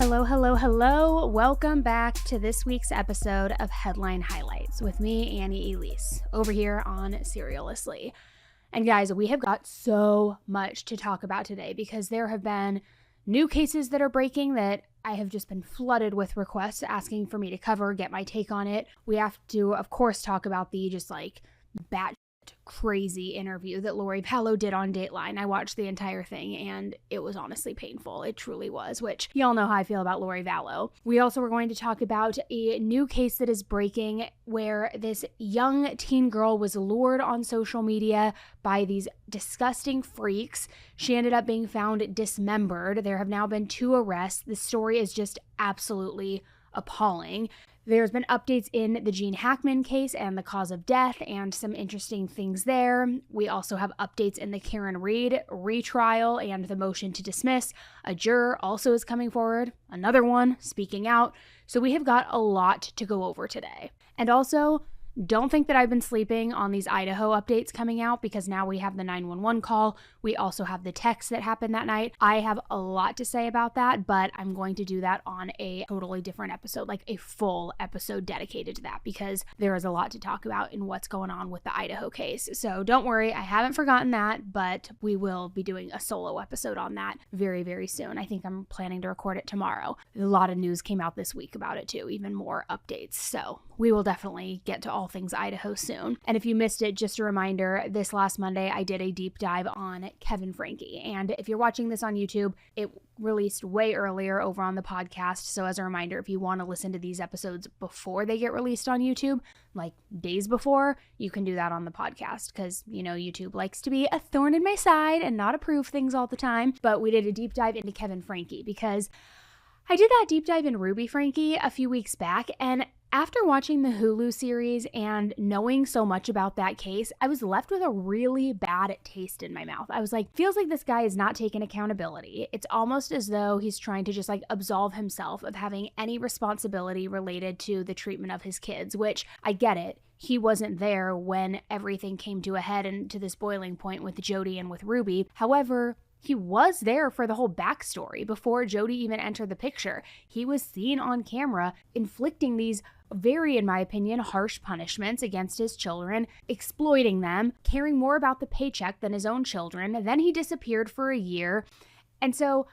Hello, hello, hello. Welcome back to this week's episode of Headline Highlights with me, Annie Elise, over here on Serialously. And guys, we have got so much to talk about today because there have been new cases that are breaking that I have just been flooded with requests asking for me to cover, get my take on it. We have to, of course, talk about the just like bat crazy interview that Vallow did on Dateline. I watched the entire thing and it was honestly painful. It truly was, which y'all know how I feel about Vallow. We also were going to talk about a new case that is breaking where this young teen girl was lured on social media by these disgusting freaks. She ended up being found dismembered. There have now been 2 arrests. The story is just absolutely appalling. There's been updates in the Gene Hackman case and the cause of death and some interesting things there. We also have updates in the Karen Reed retrial and the motion to dismiss. A juror also is coming forward, another one speaking out. So we have got a lot to go over today. And also, don't think that I've been sleeping on these Idaho updates coming out because now we have the 911 call. We also have the text that happened that night. I have a lot to say about that, but I'm going to do that on a totally different episode, like a full episode dedicated to that because there is a lot to talk about in what's going on with the Idaho case. So don't worry, I haven't forgotten that, but we will be doing a solo episode on that very, very soon. I think I'm planning to record it tomorrow. A lot of news came out this week about it too, even more updates. So we will definitely get to all things Idaho soon. And if you missed it, just a reminder, this last Monday I did a deep dive on Kevin Franke. And if you're watching this on YouTube, it released way earlier over on the podcast. So as a reminder, if you want to listen to these episodes before they get released on YouTube, like days before, you can do that on the podcast because, you know, YouTube likes to be a thorn in my side and not approve things all the time. But we did a deep dive into Kevin Franke because I did that deep dive in Ruby Franke a few weeks back, and after watching the Hulu series and knowing so much about that case, I was left with a really bad taste in my mouth. I was like, feels like this guy is not taking accountability. It's almost as though he's trying to just like absolve himself of having any responsibility related to the treatment of his kids, which I get it. He wasn't there when everything came to a head and to this boiling point with Jody and with Ruby. However, he was there for the whole backstory before Jody even entered the picture. He was seen on camera inflicting these very, in my opinion, harsh punishments against his children, exploiting them, caring more about the paycheck than his own children. Then he disappeared for a year. And so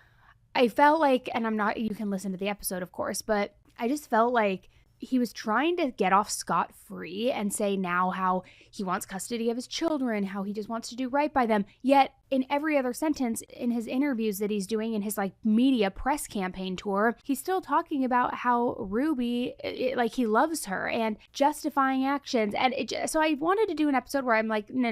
I felt like, and you can listen to the episode, of course, but I just felt like he was trying to get off scot-free and say now how he wants custody of his children, how he just wants to do right by them. Yet in every other sentence in his interviews that he's doing in his like media press campaign tour, he's still talking about how Ruby, like he loves her and justifying actions. And so I wanted to do an episode where I'm like, no.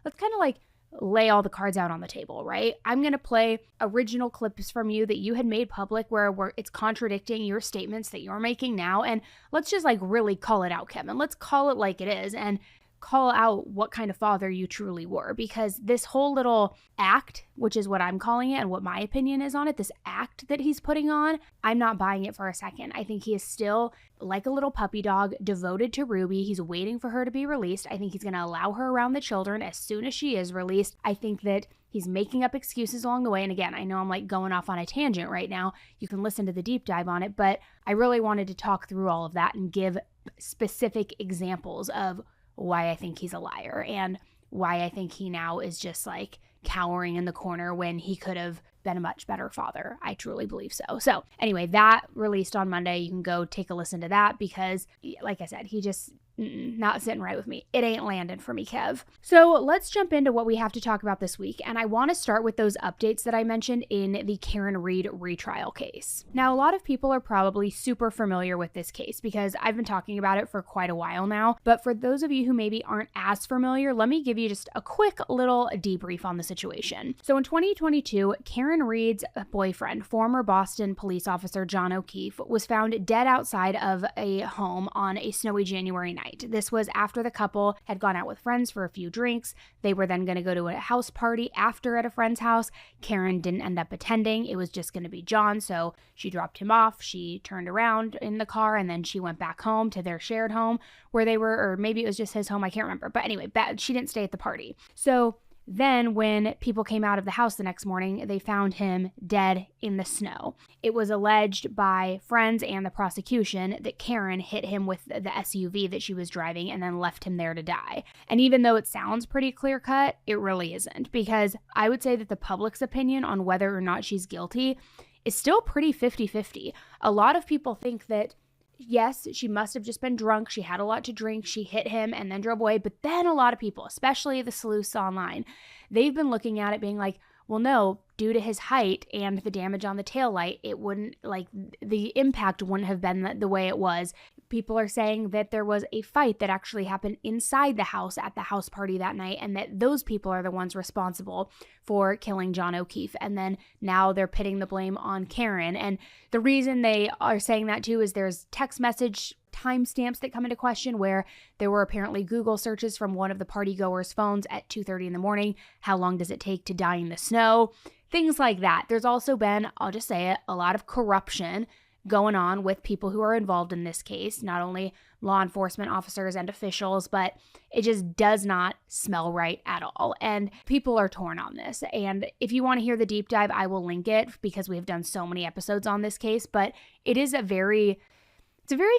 Let's kind of like lay all the cards out on the table, right? I'm going to play original clips from you that you had made public where it's contradicting your statements that you're making now. And let's just like really call it out, Kevin. Let's call it like it is and call out what kind of father you truly were, because this whole little act, which is what I'm calling it and what my opinion is on it, this act that he's putting on, I'm not buying it for a second. I think he is still like a little puppy dog devoted to Ruby. He's waiting for her to be released. I think he's going to allow her around the children as soon as she is released. I think that he's making up excuses along the way. And again, I know I'm like going off on a tangent right now. You can listen to the deep dive on it, but I really wanted to talk through all of that and give specific examples of why I think he's a liar and why I think he now is just like cowering in the corner when he could have been a much better father. I truly believe so. So anyway, that released on Monday. You can go take a listen to that because like I said, he just not sitting right with me. It ain't landing for me, Kev. So let's jump into what we have to talk about this week. And I want to start with those updates that I mentioned in the Karen Reed retrial case. Now, a lot of people are probably super familiar with this case because I've been talking about it for quite a while now. But for those of you who maybe aren't as familiar, let me give you just a quick little debrief on the situation. So in 2022, Karen Reed's boyfriend, former Boston police officer John O'Keefe, was found dead outside of a home on a snowy January night. This was after the couple had gone out with friends for a few drinks. They were then going to go to a house party after at a friend's house. Karen didn't end up attending. It was just going to be John, so she dropped him off. She turned around in the car, and then she went back home to their shared home where they were, or maybe it was just his home. I can't remember. But anyway, she didn't stay at the party. So Then when people came out of the house the next morning, they found him dead in the snow. It was alleged by friends and the prosecution that Karen hit him with the SUV that she was driving and then left him there to die. And even though it sounds pretty clear-cut, it really isn't, because I would say that the public's opinion on whether or not she's guilty is still pretty 50-50. A lot of people think that yes, she must have just been drunk. She had a lot to drink. She hit him and then drove away. But then a lot of people, especially the sleuths online, they've been looking at it being like, well, no, due to his height and the damage on the taillight, it wouldn't, like, the impact wouldn't have been the way it was. People are saying that there was a fight that actually happened inside the house at the house party that night, and that those people are the ones responsible for killing John O'Keefe. And then now they're pitting the blame on Karen. And the reason they are saying that too is there's text message timestamps that come into question where there were apparently Google searches from one of the partygoers' phones at 2:30 in the morning. How long does it take to die in the snow? Things like that. There's also been, I'll just say it, a lot of corruption going on with people who are involved in this case, not only law enforcement officers and officials, but it just does not smell right at all. And people are torn on this. And if you want to hear the deep dive, I will link it because we've done so many episodes on this case, but it's a very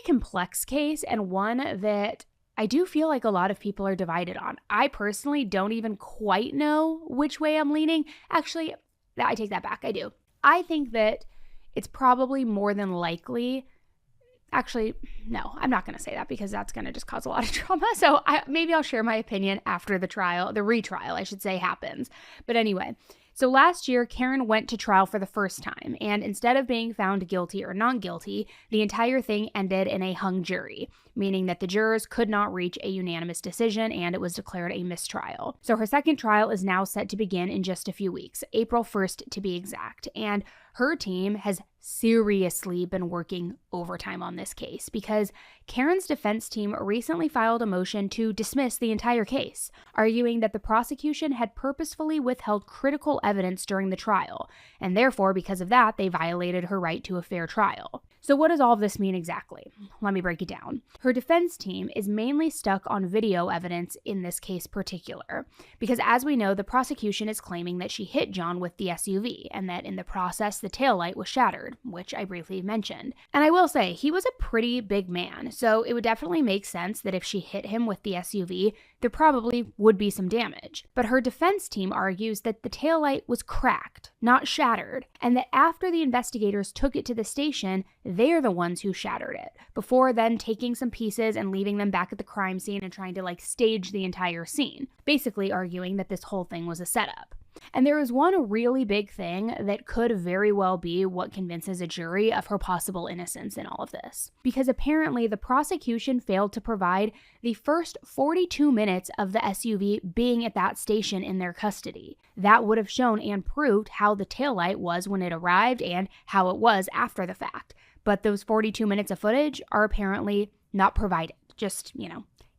complex case, and one that I do feel like a lot of people are divided on. I personally don't even quite know which way I'm leaning. Actually, I take that back. I do. I think that it's probably more than likely. Actually, no, I'm not going to say that because that's going to just cause a lot of drama. So maybe I'll share my opinion after the retrial, I should say, happens. But anyway, so last year, Karen went to trial for the first time, and instead of being found guilty or not guilty, the entire thing ended in a hung jury, meaning that the jurors could not reach a unanimous decision, and it was declared a mistrial. So her second trial is now set to begin in just a few weeks, April 1st to be exact, and her team has seriously been working overtime on this case because Karen's defense team recently filed a motion to dismiss the entire case, arguing that the prosecution had purposefully withheld critical evidence during the trial, and therefore, because of that, they violated her right to a fair trial. So what does all of this mean exactly? Let me break it down. Her defense team is mainly stuck on video evidence in this case particular, because as we know, the prosecution is claiming that she hit John with the SUV, and that in the process, the taillight was shattered, which I briefly mentioned. And I will say, he was a pretty big man, so it would definitely make sense that if she hit him with the SUV, there probably would be some damage. But her defense team argues that the taillight was cracked, not shattered, and that after the investigators took it to the station, they're the ones who shattered it, before then taking some pieces and leaving them back at the crime scene and trying to stage the entire scene, basically arguing that this whole thing was a setup. And there is one really big thing that could very well be what convinces a jury of her possible innocence in all of this. Because apparently the prosecution failed to provide the first 42 minutes of the SUV being at that station in their custody. That would have shown and proved how the taillight was when it arrived and how it was after the fact. But those 42 minutes of footage are apparently not provided, just,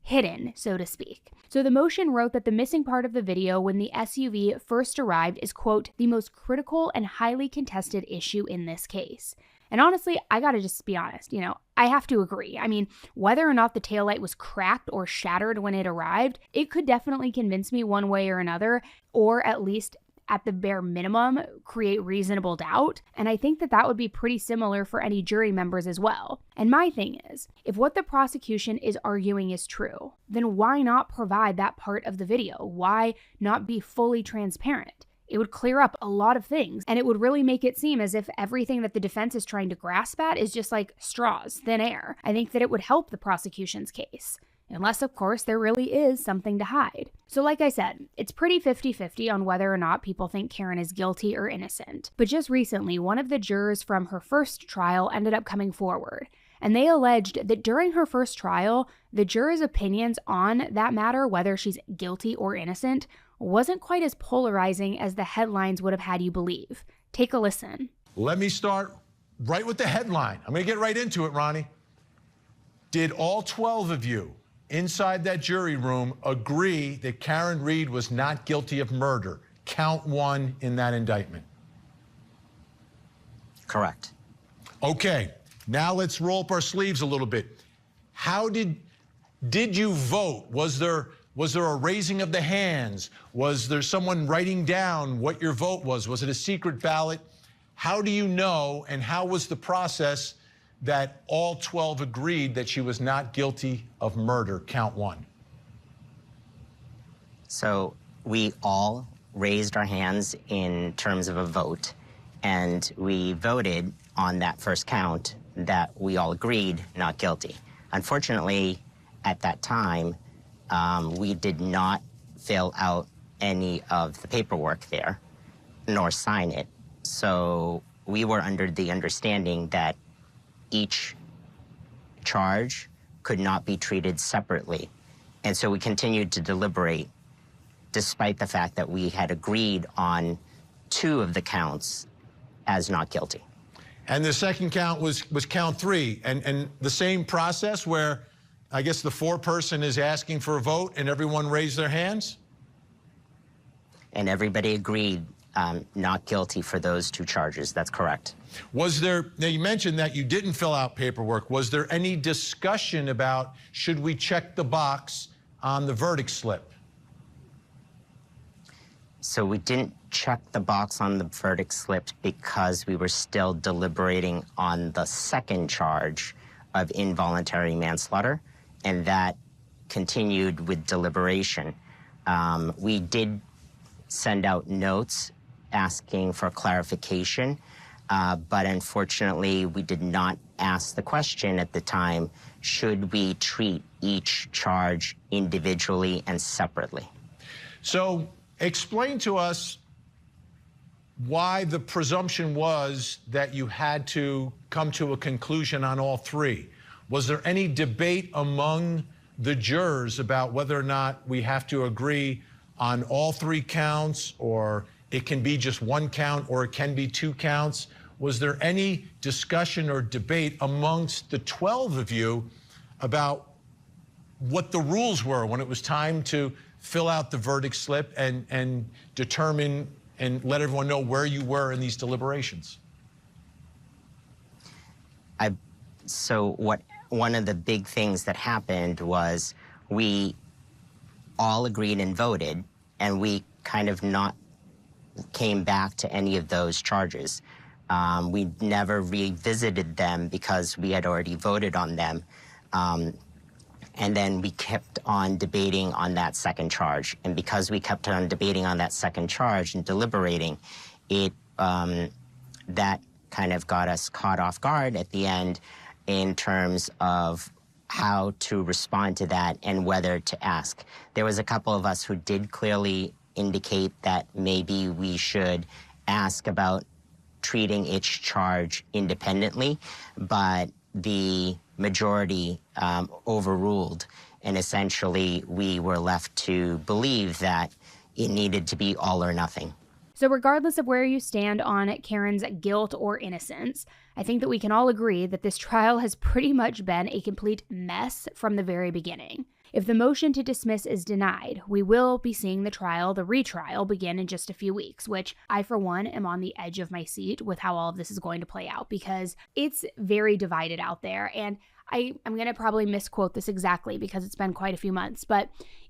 hidden, so to speak. So the motion wrote that the missing part of the video when the SUV first arrived is, quote, the most critical and highly contested issue in this case. And honestly, I gotta just be honest, I have to agree. I mean, whether or not the taillight was cracked or shattered when it arrived, it could definitely convince me one way or another, or at least at the bare minimum, create reasonable doubt. And I think that that would be pretty similar for any jury members as well. And my thing is, if what the prosecution is arguing is true, then why not provide that part of the video? Why not be fully transparent? It would clear up a lot of things, and it would really make it seem as if everything that the defense is trying to grasp at is just like straws, thin air. I think that it would help the prosecution's case. Unless, of course, there really is something to hide. So like I said, it's pretty 50-50 on whether or not people think Karen is guilty or innocent. But just recently, one of the jurors from her first trial ended up coming forward. And they alleged that during her first trial, the jurors' opinions on that matter, whether she's guilty or innocent, wasn't quite as polarizing as the headlines would have had you believe. Take a listen. Let me start right with the headline. I'm going to get right into it, Ronnie. Did all 12 of you inside that jury room agree that Karen Reed was not guilty of murder? Count 1 in that indictment. Correct. Okay, now let's roll up our sleeves a little bit. How did you vote? Was there Was there a raising of the hands? Was there someone writing down what your vote was? Was it a secret ballot? How do you know, and how was the process that all 12 agreed that she was not guilty of murder, count one? So we all raised our hands in terms of a vote, and we voted on that first count that we all agreed not guilty. Unfortunately, at that time, we did not fill out any of the paperwork there, nor sign it. So we were under the understanding that each charge could not be treated separately. And so we continued to deliberate, despite the fact that we had agreed on 2 of the counts as not guilty. And the second count was count 3, and the same process where I guess the foreperson is asking for a vote and everyone raised their hands? And everybody agreed not guilty for those 2 charges. That's correct. Was there, now you mentioned that you didn't fill out paperwork. Was there any discussion about should we check the box on the verdict slip? So we didn't check the box on the verdict slip because we were still deliberating on the second charge of involuntary manslaughter, and that continued with deliberation. We did send out notes asking for clarification, but unfortunately we did not ask the question at the time, should we treat each charge individually and separately? So explain to us why the presumption was that you had to come to a conclusion on all 3. Was there any debate among the jurors about whether or not we have to agree on all 3 counts, or it can be just 1 count, or it can be 2 counts? Was there any discussion or debate amongst the 12 of you about what the rules were when it was time to fill out the verdict slip and determine and let everyone know where you were in these deliberations? One of the big things that happened was we all agreed and voted, and we kind of not came back to any of those charges. We never revisited them because we had already voted on them. And then we kept on debating on that second charge. And because we kept on debating on that second charge and deliberating, that kind of got us caught off guard at the end in terms of how to respond to that and whether to ask. There was a couple of us who did clearly indicate that maybe we should ask about treating each charge independently, but the majority overruled, and essentially we were left to believe that it needed to be all or nothing. So regardless of where you stand on Karen's guilt or innocence, I think that we can all agree that this trial has pretty much been a complete mess from the very beginning. If the motion to dismiss is denied, we will be seeing the retrial, begin in just a few weeks, which I, for one, am on the edge of my seat with how all of this is going to play out, because it's very divided out there. And I'm going to probably misquote this exactly because it's been quite a few months, but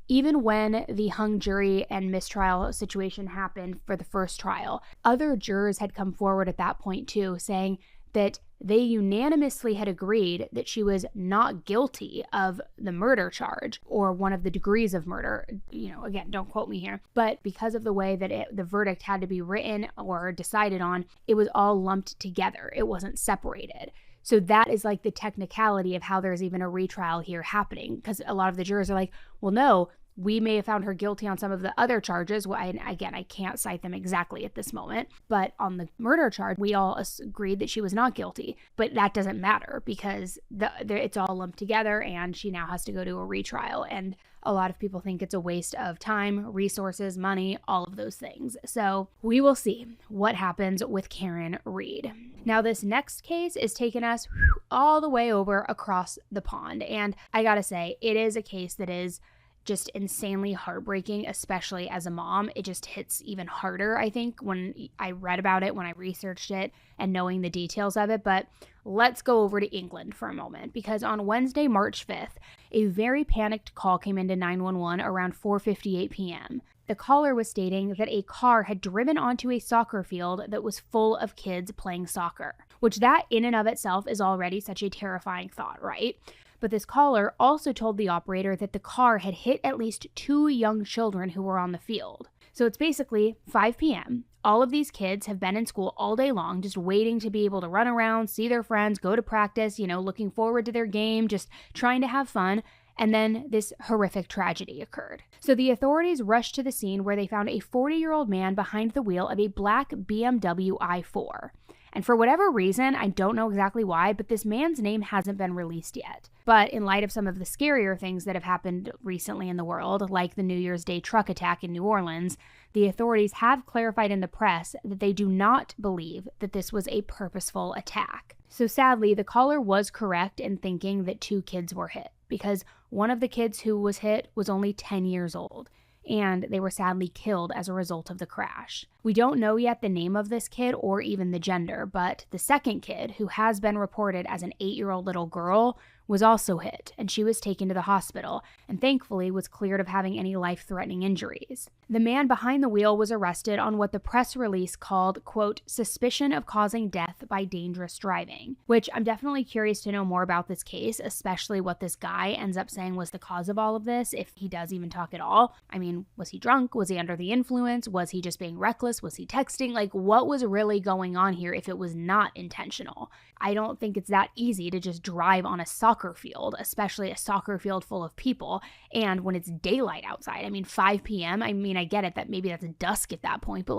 even when the hung jury and mistrial situation happened for the first trial, other jurors had come forward at that point too, saying that they unanimously had agreed that she was not guilty of the murder charge or one of the degrees of murder. You know, again, don't quote me here. But because of the way that the verdict had to be written or decided on, it was all lumped together. It wasn't separated. So that is like the technicality of how there's even a retrial here happening, because a lot of the jurors are like, well, no, we may have found her guilty on some of the other charges. Well, again, I can't cite them exactly at this moment, but on the murder charge, we all agreed that she was not guilty. But that doesn't matter because it's all lumped together, and she now has to go to a retrial. And a lot of people think it's a waste of time, resources, money, all of those things. So we will see what happens with Karen Reed. Now, this next case is taking us all the way over across the pond. And I gotta say, it is a case that is just insanely heartbreaking, especially as a mom. It just hits even harder, I think, when I read about it, when I researched it, and knowing the details of it. But let's go over to England for a moment, because on Wednesday, March 5th, a very panicked call came into 911 around 4:58 p.m. The caller was stating that a car had driven onto a soccer field that was full of kids playing soccer, which that in and of itself is already such a terrifying thought, right? But this caller also told the operator that the car had hit at least 2 young children who were on the field. So it's basically 5 p.m. All of these kids have been in school all day long, just waiting to be able to run around, see their friends, go to practice, looking forward to their game, just trying to have fun. And then this horrific tragedy occurred. So the authorities rushed to the scene, where they found a 40-year-old man behind the wheel of a black BMW i4. And for whatever reason, I don't know exactly why, but this man's name hasn't been released yet. But in light of some of the scarier things that have happened recently in the world, like the New Year's Day truck attack in New Orleans, the authorities have clarified in the press that they do not believe that this was a purposeful attack. So sadly, the caller was correct in thinking that 2 kids were hit, because one of the kids who was hit was only 10 years old, and they were sadly killed as a result of the crash. We don't know yet the name of this kid or even the gender, but the second kid, who has been reported as an 8-year-old little girl, was also hit, and she was taken to the hospital and thankfully was cleared of having any life-threatening injuries. The man behind the wheel was arrested on what the press release called, quote, suspicion of causing death by dangerous driving, which I'm definitely curious to know more about this case, especially what this guy ends up saying was the cause of all of this, if he does even talk at all. I mean, was he drunk? Was he under the influence? Was he just being reckless? Was he texting? Like, what was really going on here if it was not intentional? I don't think it's that easy to just drive on a soccer field, especially a soccer field full of people, and when it's daylight outside. I mean, 5 p.m., I get it that maybe that's dusk at that point, but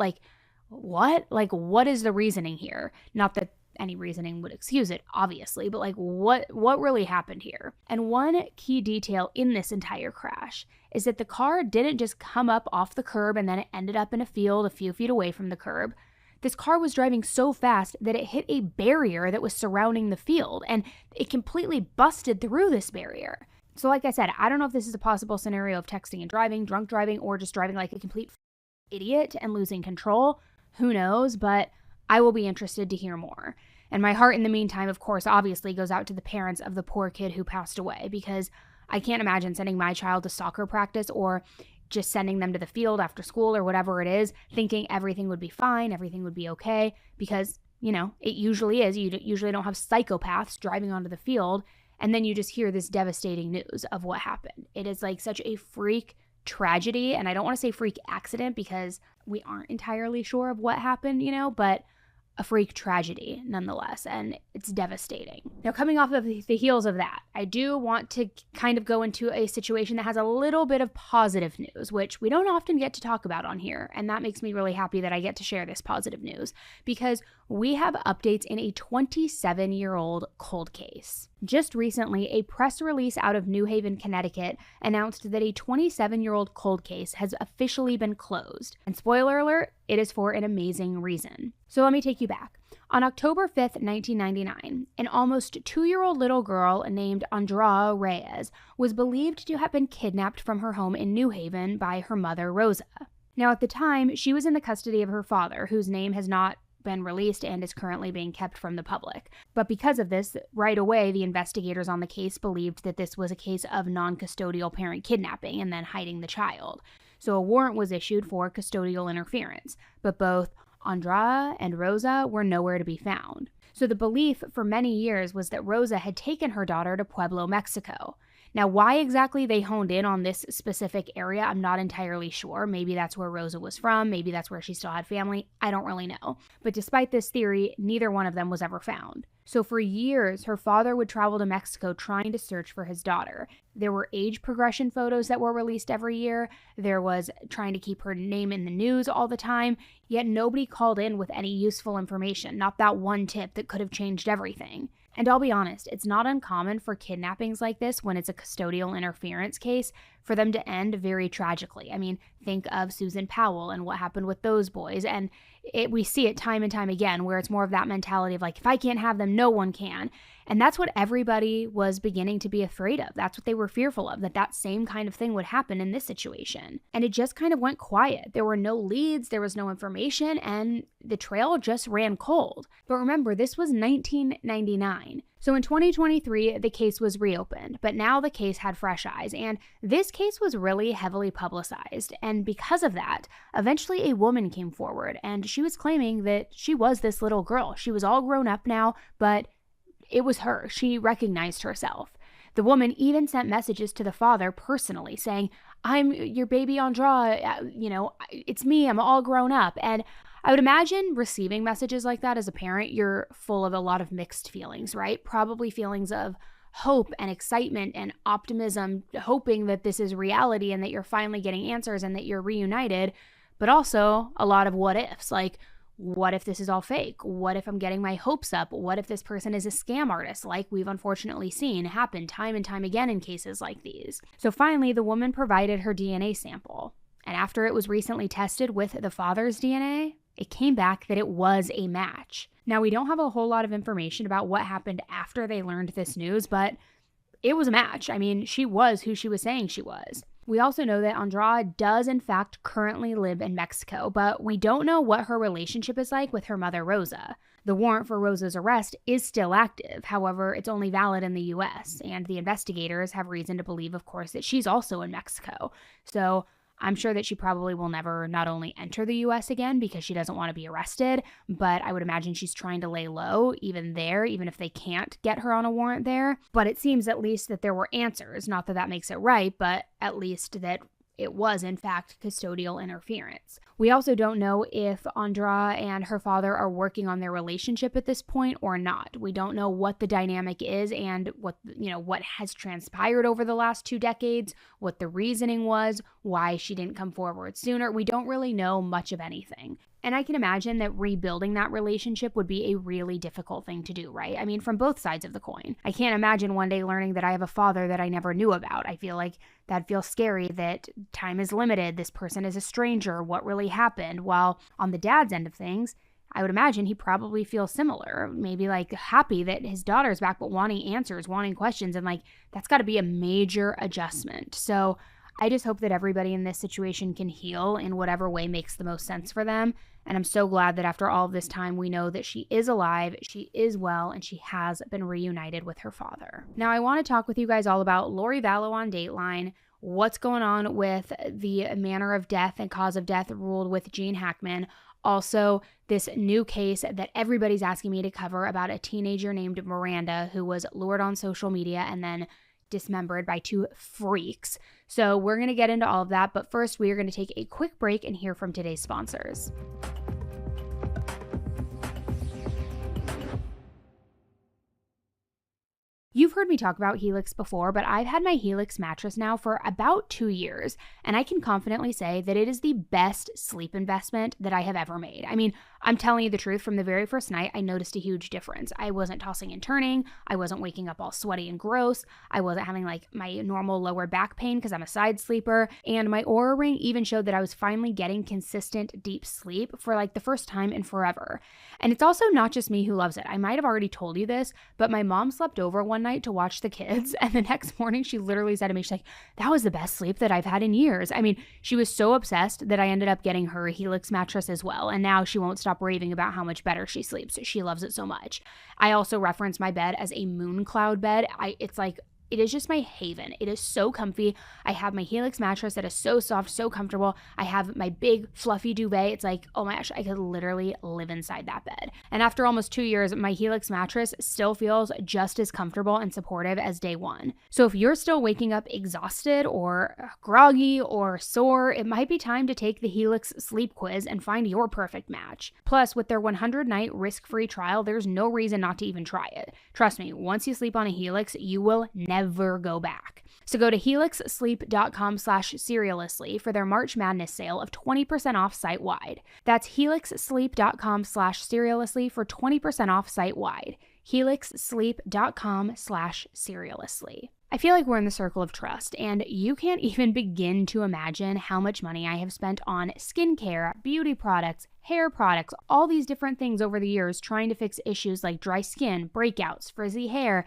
what? What is the reasoning here? Not that any reasoning would excuse it, obviously, but what really happened here? And one key detail in this entire crash is that the car didn't just come up off the curb and then it ended up in a field a few feet away from the curb. This car was driving so fast that it hit a barrier that was surrounding the field, and it completely busted through this barrier. So like I said, I don't know if this is a possible scenario of texting and driving, drunk driving, or just driving like a complete idiot and losing control. Who knows? But I will be interested to hear more. And my heart in the meantime, of course, obviously goes out to the parents of the poor kid who passed away, because I can't imagine sending my child to soccer practice or just sending them to the field after school or whatever it is, thinking everything would be fine, everything would be okay, because, it usually is. You usually don't have psychopaths driving onto the field, and then you just hear this devastating news of what happened. It is such a freak tragedy, and I don't want to say freak accident because we aren't entirely sure of what happened, but a freak tragedy nonetheless, and it's devastating. Now, coming off of the heels of that, I do want to kind of go into a situation that has a little bit of positive news, which we don't often get to talk about on here, and that makes me really happy that I get to share this positive news, because we have updates in a 27-year-old cold case. Just recently, a press release out of New Haven, Connecticut announced that a 27-year-old cold case has officially been closed. And spoiler alert, it is for an amazing reason. So let me take you back. On October 5th, 1999, an almost 2-year-old little girl named Andrea Reyes was believed to have been kidnapped from her home in New Haven by her mother, Rosa. Now, at the time, she was in the custody of her father, whose name has not been released and is currently being kept from the public. But because of this, right away, the investigators on the case believed that this was a case of non-custodial parent kidnapping and then hiding the child. So a warrant was issued for custodial interference, but both Andrea and Rosa were nowhere to be found. So the belief for many years was that Rosa had taken her daughter to Pueblo, Mexico. Now, why exactly they honed in on this specific area, I'm not entirely sure. Maybe that's where Rosa was from. Maybe that's where she still had family. I don't really know. But despite this theory, neither one of them was ever found. So for years, her father would travel to Mexico trying to search for his daughter. There were age progression photos that were released every year. There was trying to keep her name in the news all the time. Yet nobody called in with any useful information, not that one tip that could have changed everything. And I'll be honest, it's not uncommon for kidnappings like this, when it's a custodial interference case, for them to end very tragically. I mean, think of Susan Powell and what happened with those boys. And we see it time and time again, where it's more of that mentality of if I can't have them, no one can. And that's what everybody was beginning to be afraid of. That's what they were fearful of, that same kind of thing would happen in this situation. And it just kind of went quiet. There were no leads, there was no information, and the trail just ran cold. But remember, this was 1999. So in 2023, the case was reopened, but now the case had fresh eyes, and this case was really heavily publicized. And because of that, eventually a woman came forward, and she was claiming that she was this little girl. She was all grown up now, but it was her. She recognized herself. The woman even sent messages to the father personally saying, "I'm your baby Andra, it's me, I'm all grown up." And I would imagine receiving messages like that as a parent, you're full of a lot of mixed feelings, right? Probably feelings of hope and excitement and optimism, hoping that this is reality and that you're finally getting answers and that you're reunited, but also a lot of what ifs, like, what if this is all fake? What if I'm getting my hopes up? What if this person is a scam artist, like we've unfortunately seen happen time and time again in cases like these? So finally, the woman provided her DNA sample. And after it was recently tested with the father's DNA, it came back that it was a match. Now, we don't have a whole lot of information about what happened after they learned this news, but it was a match. I mean, she was who she was saying she was. We also know that Andra does in fact currently live in Mexico, but we don't know what her relationship is like with her mother, Rosa. The warrant for Rosa's arrest is still active. However, it's only valid in the US, and the investigators have reason to believe, of course, that she's also in Mexico. So I'm sure that she probably will never not only enter the US again because she doesn't want to be arrested, but I would imagine she's trying to lay low even there, even if they can't get her on a warrant there. But it seems at least that there were answers. Not that that makes it right, but at least that it was, in fact, custodial interference. We also don't know if Andra and her father are working on their relationship at this point or not. We don't know what the dynamic is and what has transpired over the last 2 decades, what the reasoning was, why she didn't come forward sooner. We don't really know much of anything. And I can imagine that rebuilding that relationship would be a really difficult thing to do, right? I mean, from both sides of the coin. I can't imagine one day learning that I have a father that I never knew about. I feel like that feels scary, that time is limited, this person is a stranger, what really happened? While on the dad's end of things, I would imagine he probably feels similar, maybe like happy that his daughter's back, but wanting answers, wanting questions, and like that's got to be a major adjustment. So I just hope that everybody in this situation can heal in whatever way makes the most sense for them. And I'm so glad that after all of this time, we know that she is alive, she is well, and she has been reunited with her father. Now, I want to talk with you guys all about Lori Vallow on Dateline, what's going on with the manner of death and cause of death ruled with Gene Hackman. Also, this new case that everybody's asking me to cover about a teenager named Miranda who was lured on social media and then dismembered by 2 freaks. So we're going to get into all of that, but first we are going to take a quick break and hear from today's sponsors. You've heard me talk about Helix before, but I've had my Helix mattress now for about 2 years, and I can confidently say that it is the best sleep investment that I have ever made. I mean, I'm telling you the truth, from the very first night, I noticed a huge difference. I wasn't tossing and turning, I wasn't waking up all sweaty and gross, I wasn't having like my normal lower back pain because I'm a side sleeper, and my Oura Ring even showed that I was finally getting consistent deep sleep for like the first time in forever. And it's also not just me who loves it. I might have already told you this, but my mom slept over one night to watch the kids, and the next morning she literally said to me, she's like, "That was the best sleep that I've had in years." I mean, she was so obsessed that I ended up getting her a Helix mattress as well, and now she won't stop raving about how much better she sleeps. She loves it so much. I also reference my bed as a moon cloud bed. It is just my haven. It is so comfy. I have my Helix mattress that is so soft, so comfortable. I have my big fluffy duvet. It's like, oh my gosh, I could literally live inside that bed. And after almost 2 years, my Helix mattress still feels just as comfortable and supportive as day one. So if you're still waking up exhausted or groggy or sore, it might be time to take the Helix sleep quiz and find your perfect match. Plus, with their 100-night risk-free trial, there's no reason not to even try it. Trust me, once you sleep on a Helix, you will never go back. So go to helixsleep.com/serialously for their March Madness sale of 20% off site-wide. That's helixsleep.com/serialously for 20% off site-wide. helixsleep.com/serialously. I feel like we're in the circle of trust, and you can't even begin to imagine how much money I have spent on skincare, beauty products, hair products, all these different things over the years trying to fix issues like dry skin, breakouts, frizzy hair,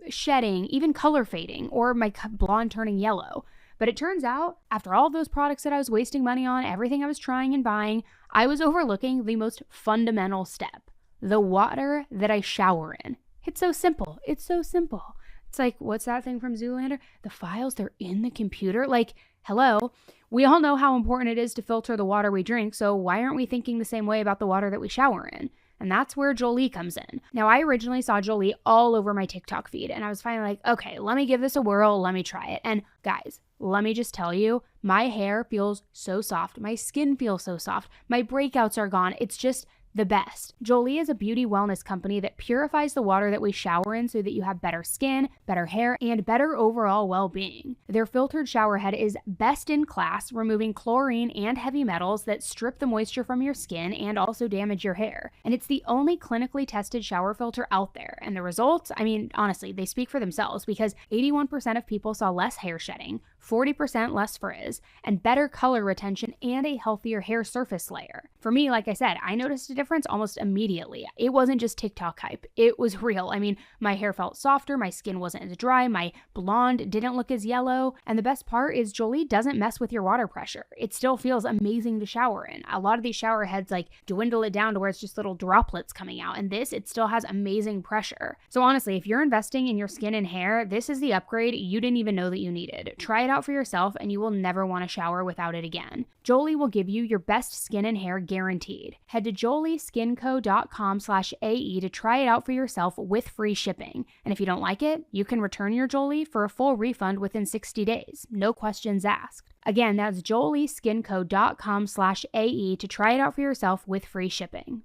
shedding, even color fading, or my blonde turning yellow. But it turns out, after all those products that I was wasting money on, everything I was trying and buying, I was overlooking the most fundamental step: the water that I shower in. It's so simple. It's so simple. It's like, what's that thing from Zoolander? The files, they're in the computer. Like, hello, we all know how important it is to filter the water we drink, so why aren't we thinking the same way about the water that we shower in? And that's where Jolie comes in. Now, I originally saw Jolie all over my TikTok feed, and I was finally like, okay, let me give this a whirl, let me try it. And guys, let me just tell you, my hair feels so soft, my skin feels so soft, my breakouts are gone. It's just the best. Jolie is a beauty wellness company that purifies the water that we shower in so that you have better skin, better hair, and better overall well-being. Their filtered shower head is best in class, removing chlorine and heavy metals that strip the moisture from your skin and also damage your hair. And it's the only clinically tested shower filter out there. And the results, I mean, honestly, they speak for themselves, because 81% of people saw less hair shedding, 40% less frizz, and better color retention and a healthier hair surface layer. For me, like I said, I noticed a difference almost immediately. It wasn't just TikTok hype. It was real. I mean, my hair felt softer, my skin wasn't as dry, my blonde didn't look as yellow, and the best part is Jolie doesn't mess with your water pressure. It still feels amazing to shower in. A lot of these shower heads like dwindle it down to where it's just little droplets coming out, and this, it still has amazing pressure. So honestly, if you're investing in your skin and hair, this is the upgrade you didn't even know that you needed. Try it out for yourself and you will never want to shower without it again. Jolie will give you your best skin and hair guaranteed. Head to jolieskinco.com/AE to try it out for yourself with free shipping. And if you don't like it, you can return your Jolie for a full refund within 60 days. No questions asked. Again, that's jolieskinco.com/AE to try it out for yourself with free shipping.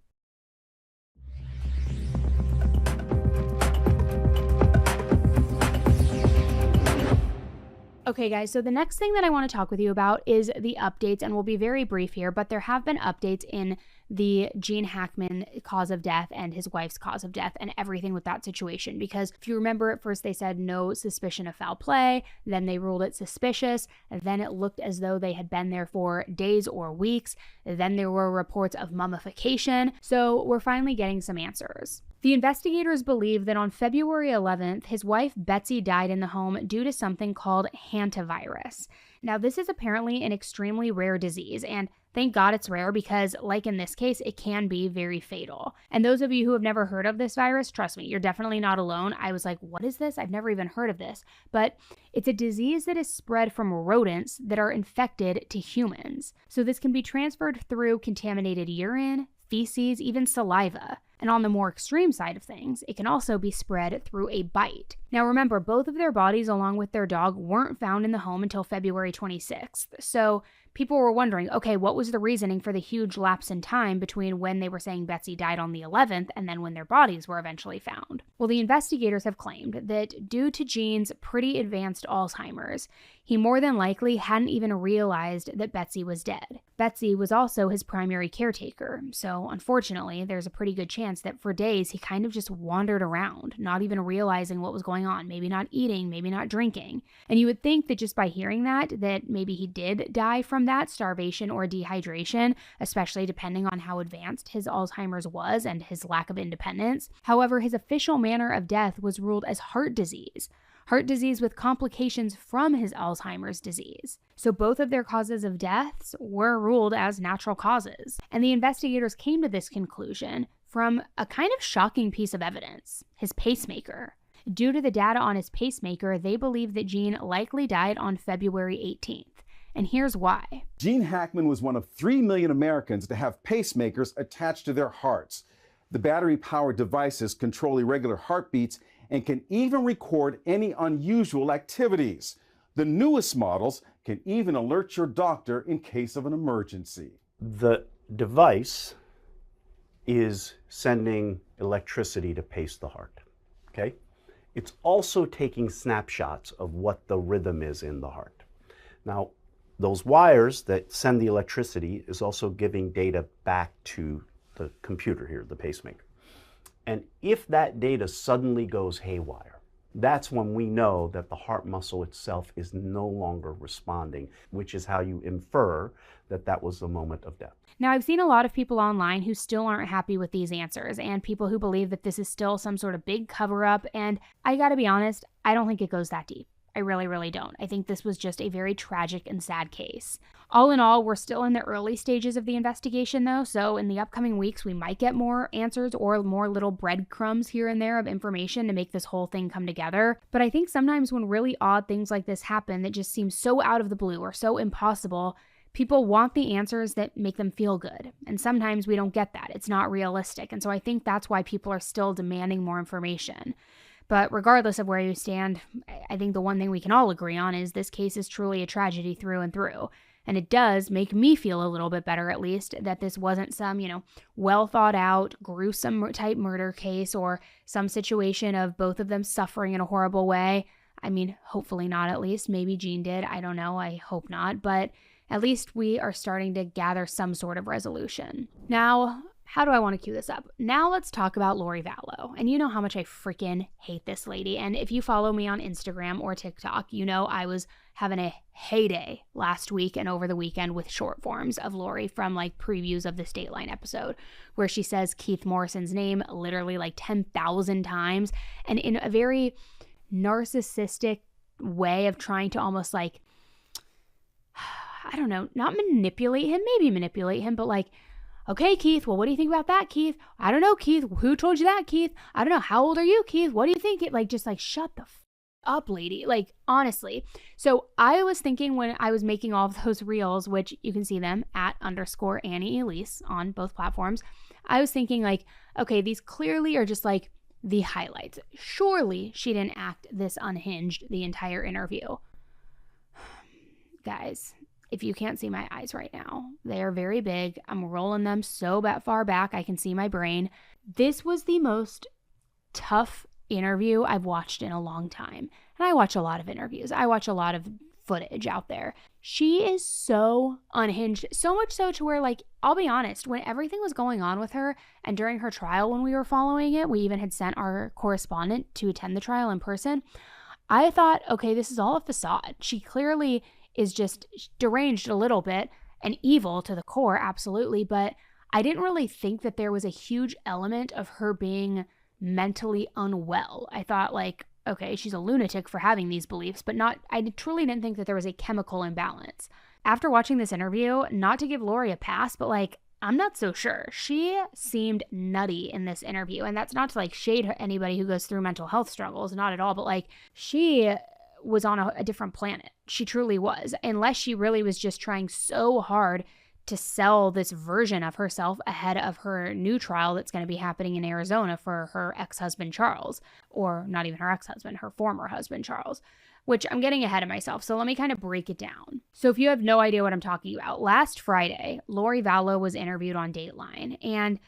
Okay, guys, so the next thing that I want to talk with you about is the updates, and we'll be very brief here, but there have been updates in the Gene Hackman cause of death and his wife's cause of death and everything with that situation. Because if you remember, at first they said no suspicion of foul play, then they ruled it suspicious, and then it looked as though they had been there for days or weeks, then there were reports of mummification, so we're finally getting some answers. The investigators believe that on February 11th, his wife Betsy died in the home due to something called hantavirus. Now, this is apparently an extremely rare disease, and thank God it's rare, because like in this case, it can be very fatal. And those of you who have never heard of this virus, trust me, you're definitely not alone. I was like, what is this? I've never even heard of this. But it's a disease that is spread from rodents that are infected to humans. So this can be transferred through contaminated urine, feces, even saliva. And on the more extreme side of things, it can also be spread through a bite. Now remember, both of their bodies along with their dog weren't found in the home until February 26th. So people were wondering, okay, what was the reasoning for the huge lapse in time between when they were saying Betsy died on the 11th and then when their bodies were eventually found? Well, the investigators have claimed that due to Gene's pretty advanced Alzheimer's, he more than likely hadn't even realized that Betsy was dead. Betsy was also his primary caretaker, so unfortunately, there's a pretty good chance that for days he kind of just wandered around, not even realizing what was going on, maybe not eating, maybe not drinking. And you would think that just by hearing that maybe he did die from that, starvation or dehydration, especially depending on how advanced his Alzheimer's was and his lack of independence. However, his official manner of death was ruled as heart disease with complications from his Alzheimer's disease. So both of their causes of deaths were ruled as natural causes. And the investigators came to this conclusion from a kind of shocking piece of evidence: his pacemaker. Due to the data on his pacemaker, they believe that Gene likely died on February 18th. And here's why. Gene Hackman was one of 3 million Americans to have pacemakers attached to their hearts. The battery-powered devices control irregular heartbeats and can even record any unusual activities. The newest models can even alert your doctor in case of an emergency. The device is sending electricity to pace the heart, okay? It's also taking snapshots of what the rhythm is in the heart. Now, those wires that send the electricity is also giving data back to the computer here, the pacemaker. And if that data suddenly goes haywire, That's when we know that the heart muscle itself is no longer responding, which is how you infer that that was the moment of death. Now, I've seen a lot of people online who still aren't happy with these answers, and people who believe that this is still some sort of big cover-up, and I gotta be honest, I don't think it goes that deep. I really, really don't. I think this was just a very tragic and sad case. All in all, we're still in the early stages of the investigation though, so in the upcoming weeks we might get more answers or more little breadcrumbs here and there of information to make this whole thing come together. But I think sometimes when really odd things like this happen that just seem so out of the blue or so impossible, people want the answers that make them feel good. And sometimes we don't get that. It's not realistic. And so I think that's why people are still demanding more information. But regardless of where you stand, I think the one thing we can all agree on is this case is truly a tragedy through and through. And it does make me feel a little bit better, at least, that this wasn't some, well thought out, gruesome type murder case or some situation of both of them suffering in a horrible way. I mean, hopefully not, at least. Maybe Jean did. I don't know. I hope not. But at least we are starting to gather some sort of resolution. Now, how do I want to cue this up? Now let's talk about Lori Vallow. And you know how much I freaking hate this lady. And if you follow me on Instagram or TikTok, you know I was having a heyday last week and over the weekend with short forms of Lori from like previews of this Dateline episode where she says Keith Morrison's name literally like 10,000 times and in a very narcissistic way of trying to almost like, I don't know, not manipulate him, maybe manipulate him, but like, okay, Keith, well, what do you think about that, Keith? I don't know, Keith. Who told you that, Keith? I don't know. How old are you, Keith? What do you think? Just like, shut the up, lady. Like, honestly. So I was thinking when I was making all of those reels, which you can see them at _Annie Elise on both platforms, I was thinking like, okay, these clearly are just like the highlights. Surely she didn't act this unhinged the entire interview. Guys, if you can't see my eyes right now, they are very big. I'm rolling them so far back I can see my brain. This was the most tough interview I've watched in a long time. And I watch a lot of interviews. I watch a lot of footage out there. She is so unhinged, so much so to where, like, I'll be honest, when everything was going on with her and during her trial when we were following it, we even had sent our correspondent to attend the trial in person. I thought, okay, this is all a facade. She clearly is just deranged a little bit and evil to the core, absolutely. But I didn't really think that there was a huge element of her being mentally unwell. I thought like, okay, she's a lunatic for having these beliefs, but I truly didn't think that there was a chemical imbalance. After watching this interview, not to give Lori a pass, but like, I'm not so sure. She seemed nutty in this interview. And that's not to like shade anybody who goes through mental health struggles, not at all, but like she was on a different planet. She truly was, unless she really was just trying so hard to sell this version of herself ahead of her new trial that's going to be happening in Arizona for her ex-husband, Charles, or not even her ex-husband, her former husband, Charles, which I'm getting ahead of myself. So let me kind of break it down. So if you have no idea what I'm talking about, last Friday, Lori Vallow was interviewed on Dateline, and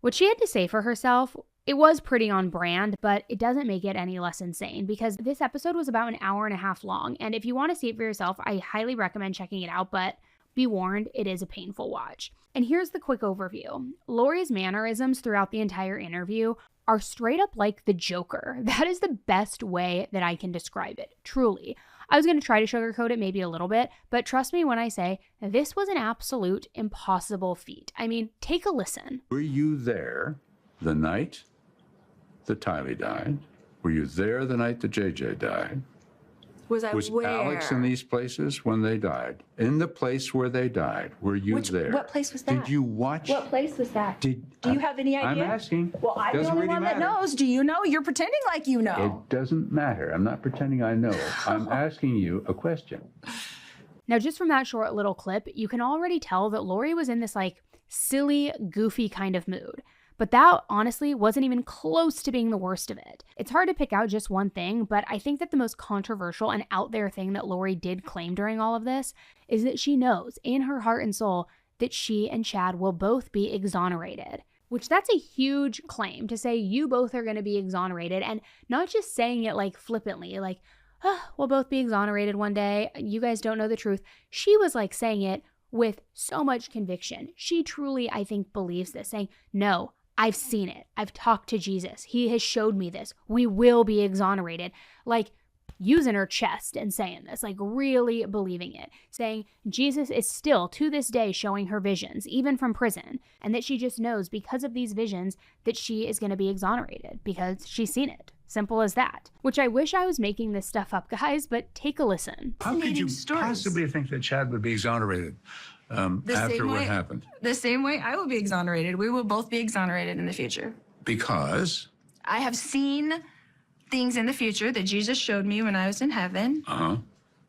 what she had to say for herself, it was pretty on brand, but it doesn't make it any less insane because this episode was about an hour and a half long. And if you want to see it for yourself, I highly recommend checking it out, but be warned, it is a painful watch. And here's the quick overview. Lori's mannerisms throughout the entire interview are straight up like the Joker. That is the best way that I can describe it, truly. I was going to try to sugarcoat it maybe a little bit, but trust me when I say this was an absolute impossible feat. I mean, take a listen. Were you there the night that Tylee died? Were you there the night that JJ died? Was where? Alex in these places when they died? In the place where they died, were you there? What place was that? Did you watch? What place was that? Do you have any idea? I'm asking. Well, I'm the Doesn't only really one that matter. knows. Do you know? You're pretending like you know. It doesn't matter. I'm not pretending I know. I'm asking you a question. Now, just from that short little clip, you can already tell that Lori was in this like silly, goofy kind of mood. But that honestly wasn't even close to being the worst of it. It's hard to pick out just one thing, but I think that the most controversial and out there thing that Lori did claim during all of this is that she knows in her heart and soul that she and Chad will both be exonerated. Which that's a huge claim to say you both are going to be exonerated, and not just saying it like flippantly, like, we'll both be exonerated one day. You guys don't know the truth. She was like saying it with so much conviction. She truly, I think, believes this, saying, no, I've seen it. I've talked to Jesus. He has showed me this. We will be exonerated. Like, using her chest and saying this, like really believing it, saying Jesus is still to this day showing her visions, even from prison, and that she just knows because of these visions that she is going to be exonerated because she's seen it. Simple as that. Which I wish I was making this stuff up, guys, but take a listen. How could you possibly think that Chad would be exonerated after what happened? The same way I will be exonerated. We will both be exonerated in the future. Because? I have seen things in the future that Jesus showed me when I was in heaven.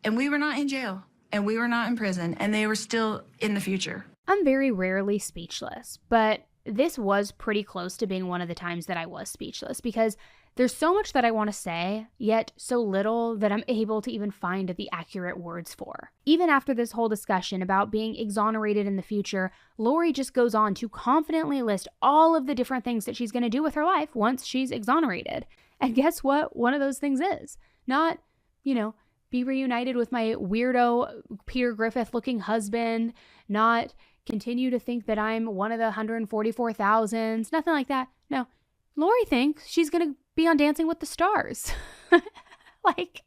And we were not in jail. And we were not in prison. And they were still in the future. I'm very rarely speechless, but this was pretty close to being one of the times that I was speechless because there's so much that I want to say, yet so little that I'm able to even find the accurate words for. Even after this whole discussion about being exonerated in the future, Lori just goes on to confidently list all of the different things that she's going to do with her life once she's exonerated. And guess what? One of those things is not, be reunited with my weirdo Peter Griffith looking husband, not continue to think that I'm one of the 144,000s, nothing like that. No, Lori thinks she's going to be on Dancing with the Stars. Like,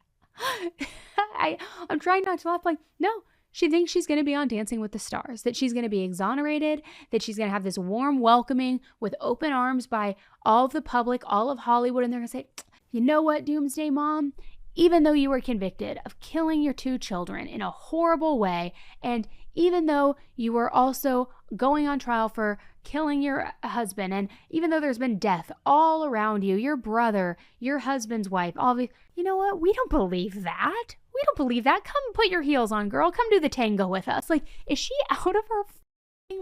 I'm trying not to laugh. Like, no, she thinks she's going to be on Dancing with the Stars, that she's going to be exonerated, that she's going to have this warm welcoming with open arms by all of the public, all of Hollywood, and they're going to say, you know what, Doomsday Mom? Even though you were convicted of killing your 2 children in a horrible way, and even though you were also going on trial for killing your husband, and even though there's been death all around you, your brother, your husband's wife, all of you, you know what? We don't believe that. We don't believe that. Come put your heels on, girl. Come do the tango with us. Like, is she out of her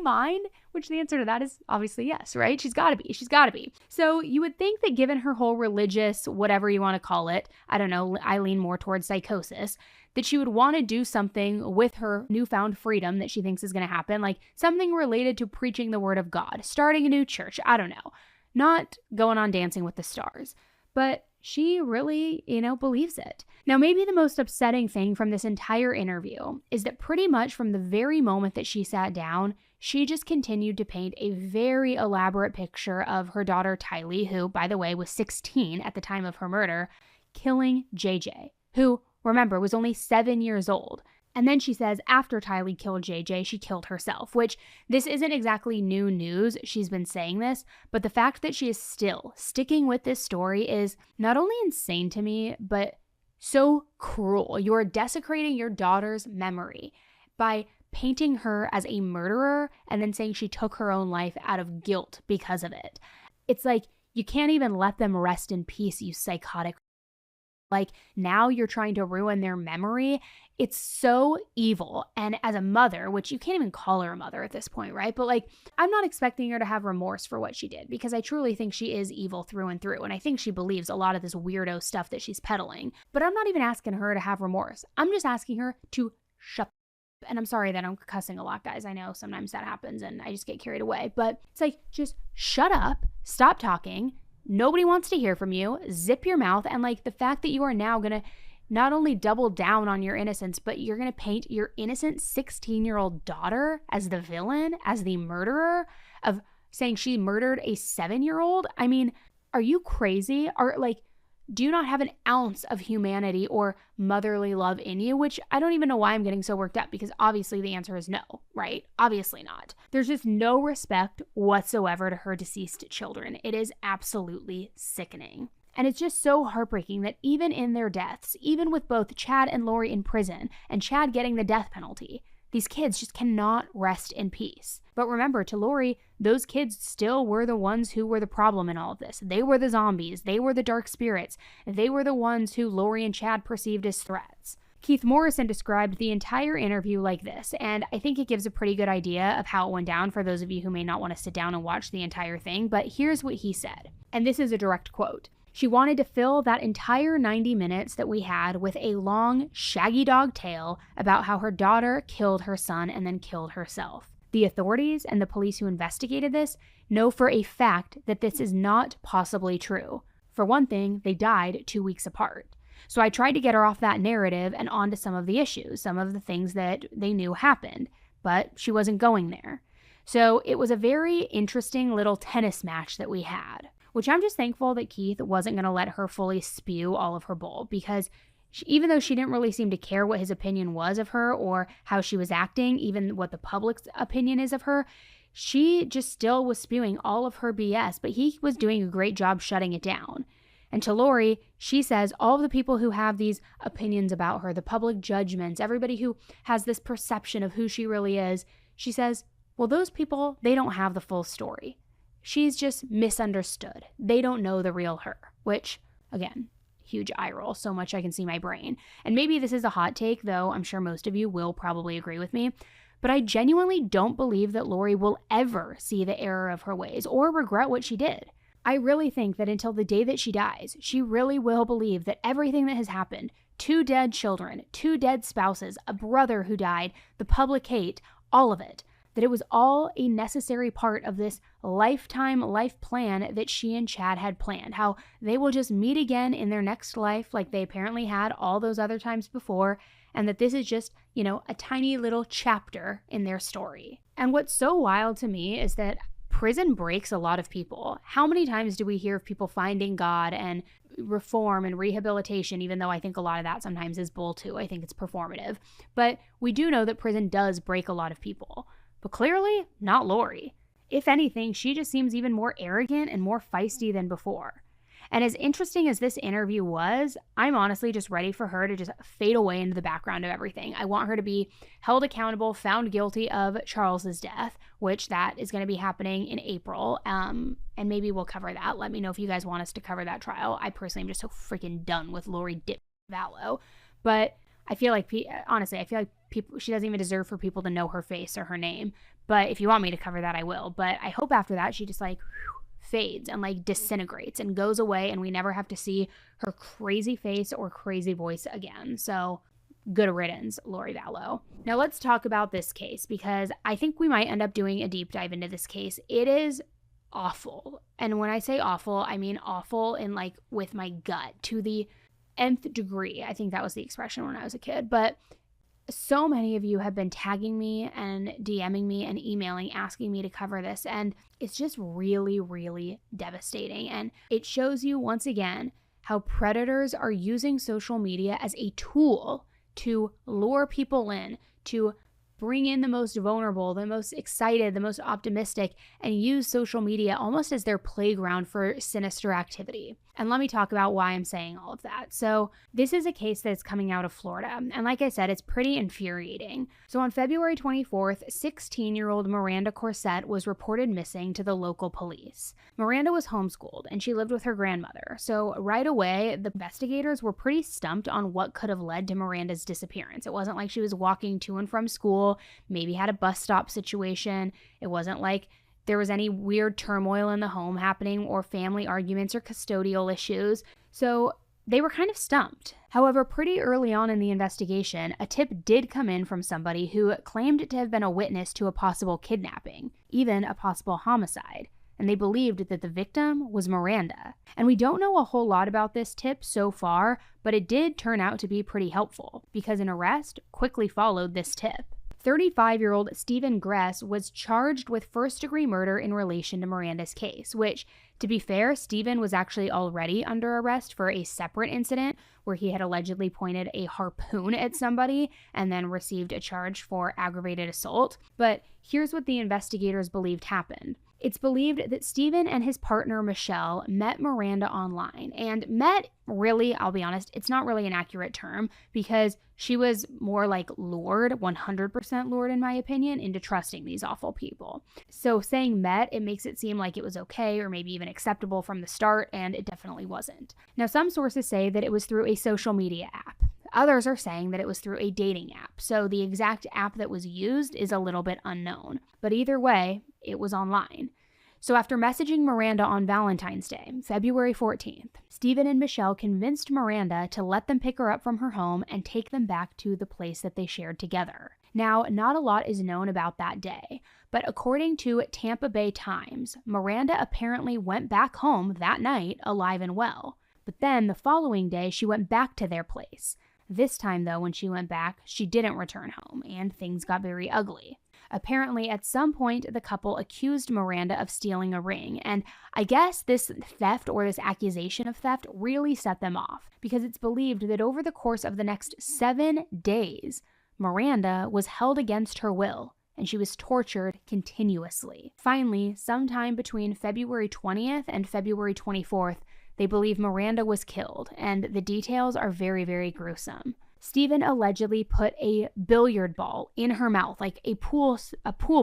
mind? Which the answer to that is obviously yes, right? She's got to be. She's got to be. So you would think that given her whole religious, whatever you want to call it, I don't know, I lean more towards psychosis, that she would want to do something with her newfound freedom that she thinks is going to happen, like something related to preaching the word of God, starting a new church, I don't know, not going on Dancing with the Stars. But she really, believes it. Now, maybe the most upsetting thing from this entire interview is that pretty much from the very moment that she sat down, she just continued to paint a very elaborate picture of her daughter Tylee, who, by the way, was 16 at the time of her murder, killing JJ, who, remember, was only 7 years old. And then she says after Tylee killed JJ, she killed herself, which this isn't exactly new news. She's been saying this, but the fact that she is still sticking with this story is not only insane to me, but so cruel. You are desecrating your daughter's memory by painting her as a murderer and then saying she took her own life out of guilt because of it. It's like, you can't even let them rest in peace, you psychotic. Like, now you're trying to ruin their memory. It's so evil. And as a mother, which you can't even call her a mother at this point, right? But like, I'm not expecting her to have remorse for what she did because I truly think she is evil through and through. And I think she believes a lot of this weirdo stuff that she's peddling. But I'm not even asking her to have remorse. I'm just asking her to shut. And I'm sorry that I'm cussing a lot, guys. I know sometimes that happens and I just get carried away. But it's like, just shut up, stop talking. Nobody wants to hear from you. Zip your mouth. And like, the fact that you are now going to not only double down on your innocence, but you're going to paint your innocent 16-year-old daughter as the villain, as the murderer, of saying she murdered a 7-year-old. I mean, are you crazy? Do you not have an ounce of humanity or motherly love in you? Which I don't even know why I'm getting so worked up, because obviously the answer is no, right? Obviously not. There's just no respect whatsoever to her deceased children. It is absolutely sickening. And it's just so heartbreaking that even in their deaths, even with both Chad and Lori in prison and Chad getting the death penalty, these kids just cannot rest in peace. But remember, to Lori, those kids still were the ones who were the problem in all of this. They were the zombies. They were the dark spirits. They were the ones who Lori and Chad perceived as threats. Keith Morrison described the entire interview like this, and I think it gives a pretty good idea of how it went down for those of you who may not want to sit down and watch the entire thing, but here's what he said. And this is a direct quote. She wanted to fill that entire 90 minutes that we had with a long, shaggy dog tale about how her daughter killed her son and then killed herself. The authorities and the police who investigated this know for a fact that this is not possibly true. For one thing, they died 2 weeks apart. So I tried to get her off that narrative and onto some of the issues, some of the things that they knew happened, but she wasn't going there. So it was a very interesting little tennis match that we had, which I'm just thankful that Keith wasn't going to let her fully spew all of her bull, because even though she didn't really seem to care what his opinion was of her or how she was acting, even what the public's opinion is of her, she just still was spewing all of her BS, but he was doing a great job shutting it down. And to Lori, she says all of the people who have these opinions about her, the public judgments, everybody who has this perception of who she really is, she says, well, those people, they don't have the full story. She's just misunderstood. They don't know the real her, which, again, huge eye roll, so much I can see my brain. And maybe this is a hot take, though I'm sure most of you will probably agree with me, but I genuinely don't believe that Lori will ever see the error of her ways or regret what she did. I really think that until the day that she dies, she really will believe that everything that has happened, 2 dead children, 2 dead spouses, a brother who died, the public hate, all of it, that it was all a necessary part of this lifetime life plan that she and Chad had planned, how they will just meet again in their next life like they apparently had all those other times before, and that this is just, a tiny little chapter in their story. And what's so wild to me is that prison breaks a lot of people. How many times do we hear of people finding God and reform and rehabilitation, even though I think a lot of that sometimes is bull too. I think it's performative. But we do know that prison does break a lot of people. But clearly, not Lori. If anything, she just seems even more arrogant and more feisty than before. And as interesting as this interview was, I'm honestly just ready for her to just fade away into the background of everything. I want her to be held accountable, found guilty of Charles's death, which that is going to be happening in April. And maybe we'll cover that. Let me know if you guys want us to cover that trial. I personally am just so freaking done with Lori Vallow. But I feel like, honestly, people, she doesn't even deserve for people to know her face or her name. But if you want me to cover that, I will. But I hope after that, she just fades and disintegrates and goes away, and we never have to see her crazy face or crazy voice again. So good riddance, Lori Vallow. Now let's talk about this case, because I think we might end up doing a deep dive into this case. It is awful. And when I say awful, I mean awful in with my gut to the nth degree. I think that was the expression when I was a kid. But so many of you have been tagging me and DMing me and emailing, asking me to cover this. And it's just really, really devastating. And it shows you once again how predators are using social media as a tool to lure people in, to bring in the most vulnerable, the most excited, the most optimistic, and use social media almost as their playground for sinister activity. And let me talk about why I'm saying all of that. So this is a case that's coming out of Florida. And like I said, it's pretty infuriating. So on February 24th, 16-year-old Miranda Corsett was reported missing to the local police. Miranda was homeschooled and she lived with her grandmother. So right away, the investigators were pretty stumped on what could have led to Miranda's disappearance. It wasn't like she was walking to and from school, maybe had a bus stop situation. It wasn't like there was any weird turmoil in the home happening or family arguments or custodial issues. So they were kind of stumped. However, pretty early on in the investigation, a tip did come in from somebody who claimed to have been a witness to a possible kidnapping, even a possible homicide. And they believed that the victim was Miranda. And we don't know a whole lot about this tip so far, but it did turn out to be pretty helpful because an arrest quickly followed this tip. 35-year-old Stephen Gress was charged with first-degree murder in relation to Miranda's case, which, to be fair, Stephen was actually already under arrest for a separate incident where he had allegedly pointed a harpoon at somebody and then received a charge for aggravated assault. But here's what the investigators believed happened. It's believed that Stephen and his partner Michelle met Miranda online, and met, really, I'll be honest, it's not really an accurate term because she was more like lured, 100% lured in my opinion, into trusting these awful people. So saying met, it makes it seem like it was okay or maybe even acceptable from the start, and it definitely wasn't. Now, some sources say that it was through a social media app. Others are saying that it was through a dating app, so the exact app that was used is a little bit unknown. But either way, it was online. So after messaging Miranda on Valentine's Day, February 14th, Stephen and Michelle convinced Miranda to let them pick her up from her home and take them back to the place that they shared together. Now, not a lot is known about that day, but according to Tampa Bay Times, Miranda apparently went back home that night alive and well. But then the following day, she went back to their place. This time, though, when she went back, she didn't return home, and things got very ugly. Apparently, at some point, the couple accused Miranda of stealing a ring, and I guess this theft or this accusation of theft really set them off, because it's believed that over the course of the next 7 days, Miranda was held against her will, and she was tortured continuously. Finally, sometime between February 20th and February 24th, they believe Miranda was killed, and the details are very, very gruesome. Stephen allegedly put a billiard ball in her mouth, like a pool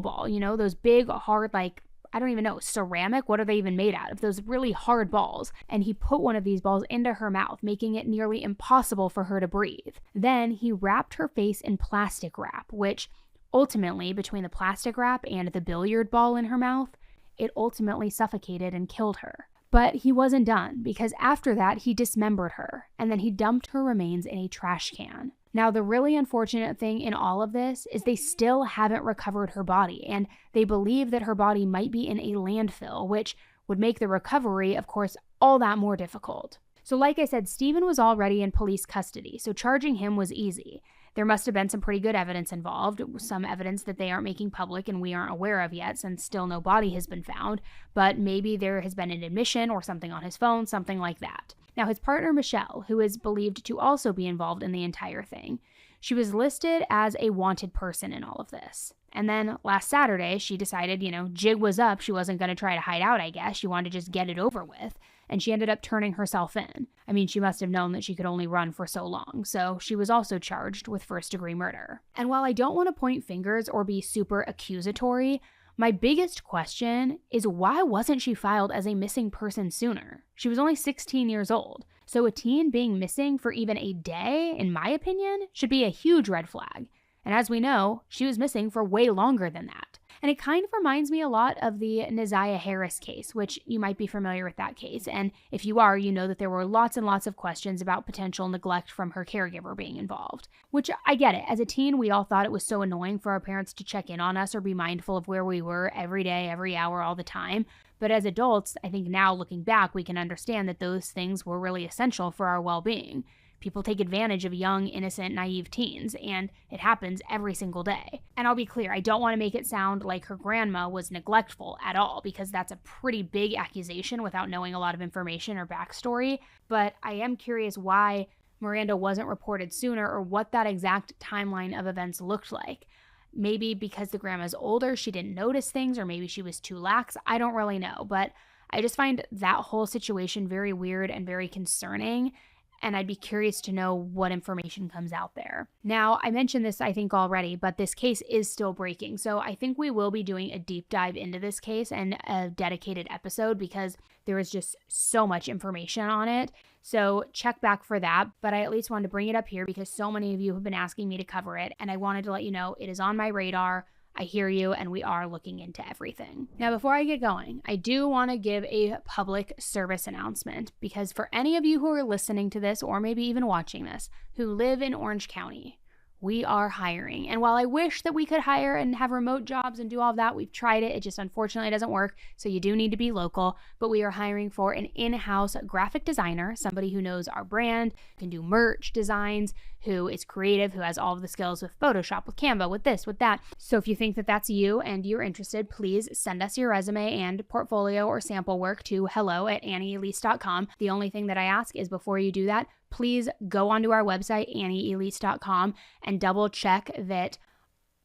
ball, you know, those big, hard, like, I don't even know, ceramic? What are they even made out of? Those really hard balls. And he put one of these balls into her mouth, making it nearly impossible for her to breathe. Then he wrapped her face in plastic wrap, which ultimately, between the plastic wrap and the billiard ball in her mouth, it ultimately suffocated and killed her. But he wasn't done, because after that, he dismembered her, and then he dumped her remains in a trash can. Now, the really unfortunate thing in all of this is they still haven't recovered her body, and they believe that her body might be in a landfill, which would make the recovery, of course, all that more difficult. So like I said, Stephen was already in police custody, so charging him was easy. There must have been some pretty good evidence involved, some evidence that they aren't making public and we aren't aware of yet, since still no body has been found, but maybe there has been an admission or something on his phone, something like that. Now, his partner, Michelle, who is believed to also be involved in the entire thing, she was listed as a wanted person in all of this. And then last Saturday, she decided, jig was up. She wasn't going to try to hide out, I guess. She wanted to just get it over with. And she ended up turning herself in. I mean, she must have known that she could only run for so long. So she was also charged with first-degree murder. And while I don't want to point fingers or be super accusatory, my biggest question is why wasn't she filed as a missing person sooner? She was only 16 years old. So a teen being missing for even a day, in my opinion, should be a huge red flag. And as we know, she was missing for way longer than that. And it kind of reminds me a lot of the Neziah Harris case, which you might be familiar with that case. And if you are, you know that there were lots and lots of questions about potential neglect from her caregiver being involved. Which, I get it. As a teen, we all thought it was so annoying for our parents to check in on us or be mindful of where we were every day, every hour, all the time. But as adults, I think now looking back, we can understand that those things were really essential for our well-being. People take advantage of young, innocent, naive teens, and it happens every single day. And I'll be clear, I don't want to make it sound like her grandma was neglectful at all, because that's a pretty big accusation without knowing a lot of information or backstory. But I am curious why Miranda wasn't reported sooner or what that exact timeline of events looked like. Maybe because the grandma's older, she didn't notice things, or maybe she was too lax. I don't really know, but I just find that whole situation very weird and very concerning. And I'd be curious to know what information comes out there. Now, I mentioned this, I think, already, but this case is still breaking. So I think we will be doing a deep dive into this case and a dedicated episode because there is just so much information on it. So check back for that. But I at least wanted to bring it up here because so many of you have been asking me to cover it. And I wanted to let you know it is on my radar. I hear you, and we are looking into everything. Now, before I get going, I do want to give a public service announcement because for any of you who are listening to this or maybe even watching this who live in Orange County, we are hiring. And while I wish that we could hire and have remote jobs and do all of that, we've tried it. It just unfortunately doesn't work. So you do need to be local, but we are hiring for an in-house graphic designer, somebody who knows our brand, can do merch designs, who is creative, who has all of the skills with Photoshop, with Canva, with this, with that. So if you think that that's you and you're interested, please send us your resume and portfolio or sample work to hello@annieelise.com. The only thing that I ask is before you do that, please go onto our website, annieelise.com, and double check that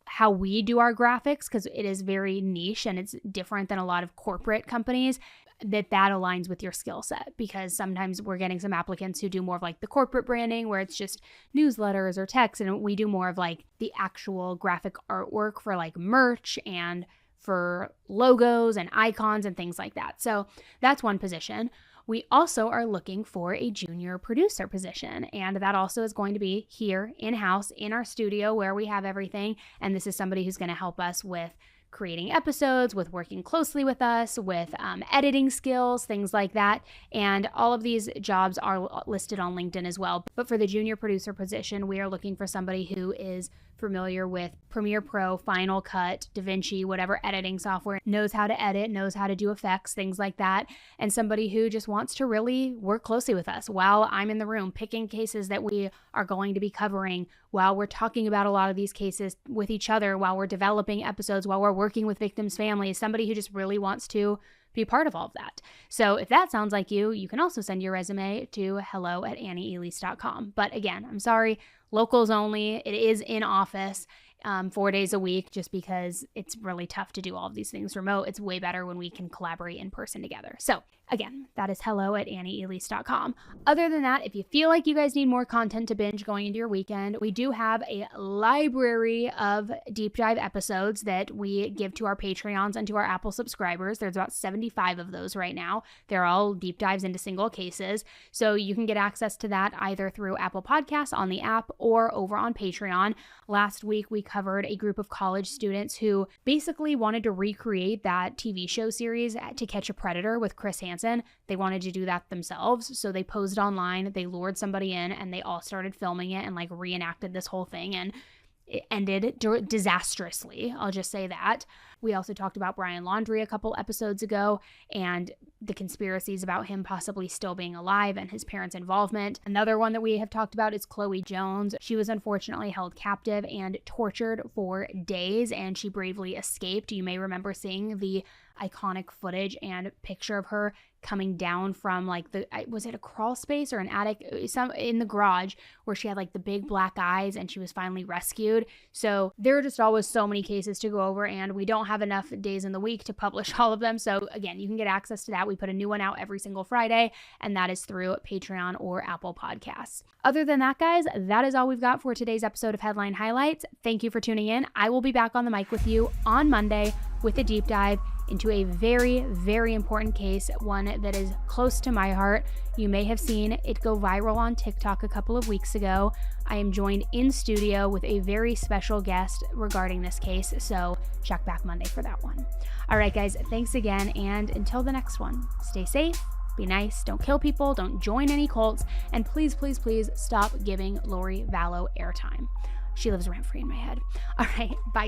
how we do our graphics, because it is very niche and it's different than a lot of corporate companies, that aligns with your skill set. Because sometimes we're getting some applicants who do more of like the corporate branding where it's just newsletters or text, and we do more of like the actual graphic artwork for like merch and for logos and icons and things like that. So that's one position. We also are looking for a junior producer position, and that also is going to be here in-house in our studio where we have everything, and this is somebody who's going to help us with creating episodes, with working closely with us, with editing skills, things like that. And all of these jobs are listed on LinkedIn as well. But for the junior producer position, we are looking for somebody who is familiar with Premiere Pro, Final Cut, DaVinci, whatever editing software, knows how to edit, knows how to do effects, things like that, and somebody who just wants to really work closely with us while I'm in the room picking cases that we are going to be covering, while we're talking about a lot of these cases with each other, while we're developing episodes, while we're working with victims' families, somebody who just really wants to be part of all of that. So if that sounds like you, you can also send your resume to hello@annieelise.com. But again, I'm sorry, locals only. It is in office 4 days a week, just because it's really tough to do all of these things remote. It's way better when we can collaborate in person together. So again, that is hello@annieelise.com. Other than that, if you feel like you guys need more content to binge going into your weekend, we do have a library of deep dive episodes that we give to our Patreons and to our Apple subscribers. There's about 75 of those right now. They're all deep dives into single cases. So you can get access to that either through Apple Podcasts on the app or over on Patreon. Last week, we covered a group of college students who basically wanted to recreate that TV show series To Catch a Predator with Chris Hansen. They wanted to do that themselves, so they posed online, they lured somebody in, and they all started filming it and like reenacted this whole thing, and it ended disastrously. I'll just say that. We also talked about Brian Laundrie a couple episodes ago and the conspiracies about him possibly still being alive and his parents' involvement. Another one that we have talked about is Chloe Jones. She was unfortunately held captive and tortured for days, and she bravely escaped. You may remember seeing the iconic footage and picture of her coming down from like was it a crawl space or an attic, some in the garage, where she had like the big black eyes and she was finally rescued. So there are just always so many cases to go over, and we don't have enough days in the week to publish all of them. So again, you can get access to that. We put a new one out every single Friday, and that is through Patreon or Apple Podcasts. Other than that, guys, that is all we've got for today's episode of Headline Highlights. Thank you for tuning in. I will be back on the mic with you on Monday with a deep dive into a very, very important case, one that is close to my heart. You may have seen it go viral on TikTok a couple of weeks ago. I am joined in studio with a very special guest regarding this case, so check back Monday for that one. All right, guys, thanks again, and until the next one, stay safe, be nice, don't kill people, don't join any cults, and please, please, please stop giving Lori Vallow airtime. She lives rent-free in my head. All right, bye.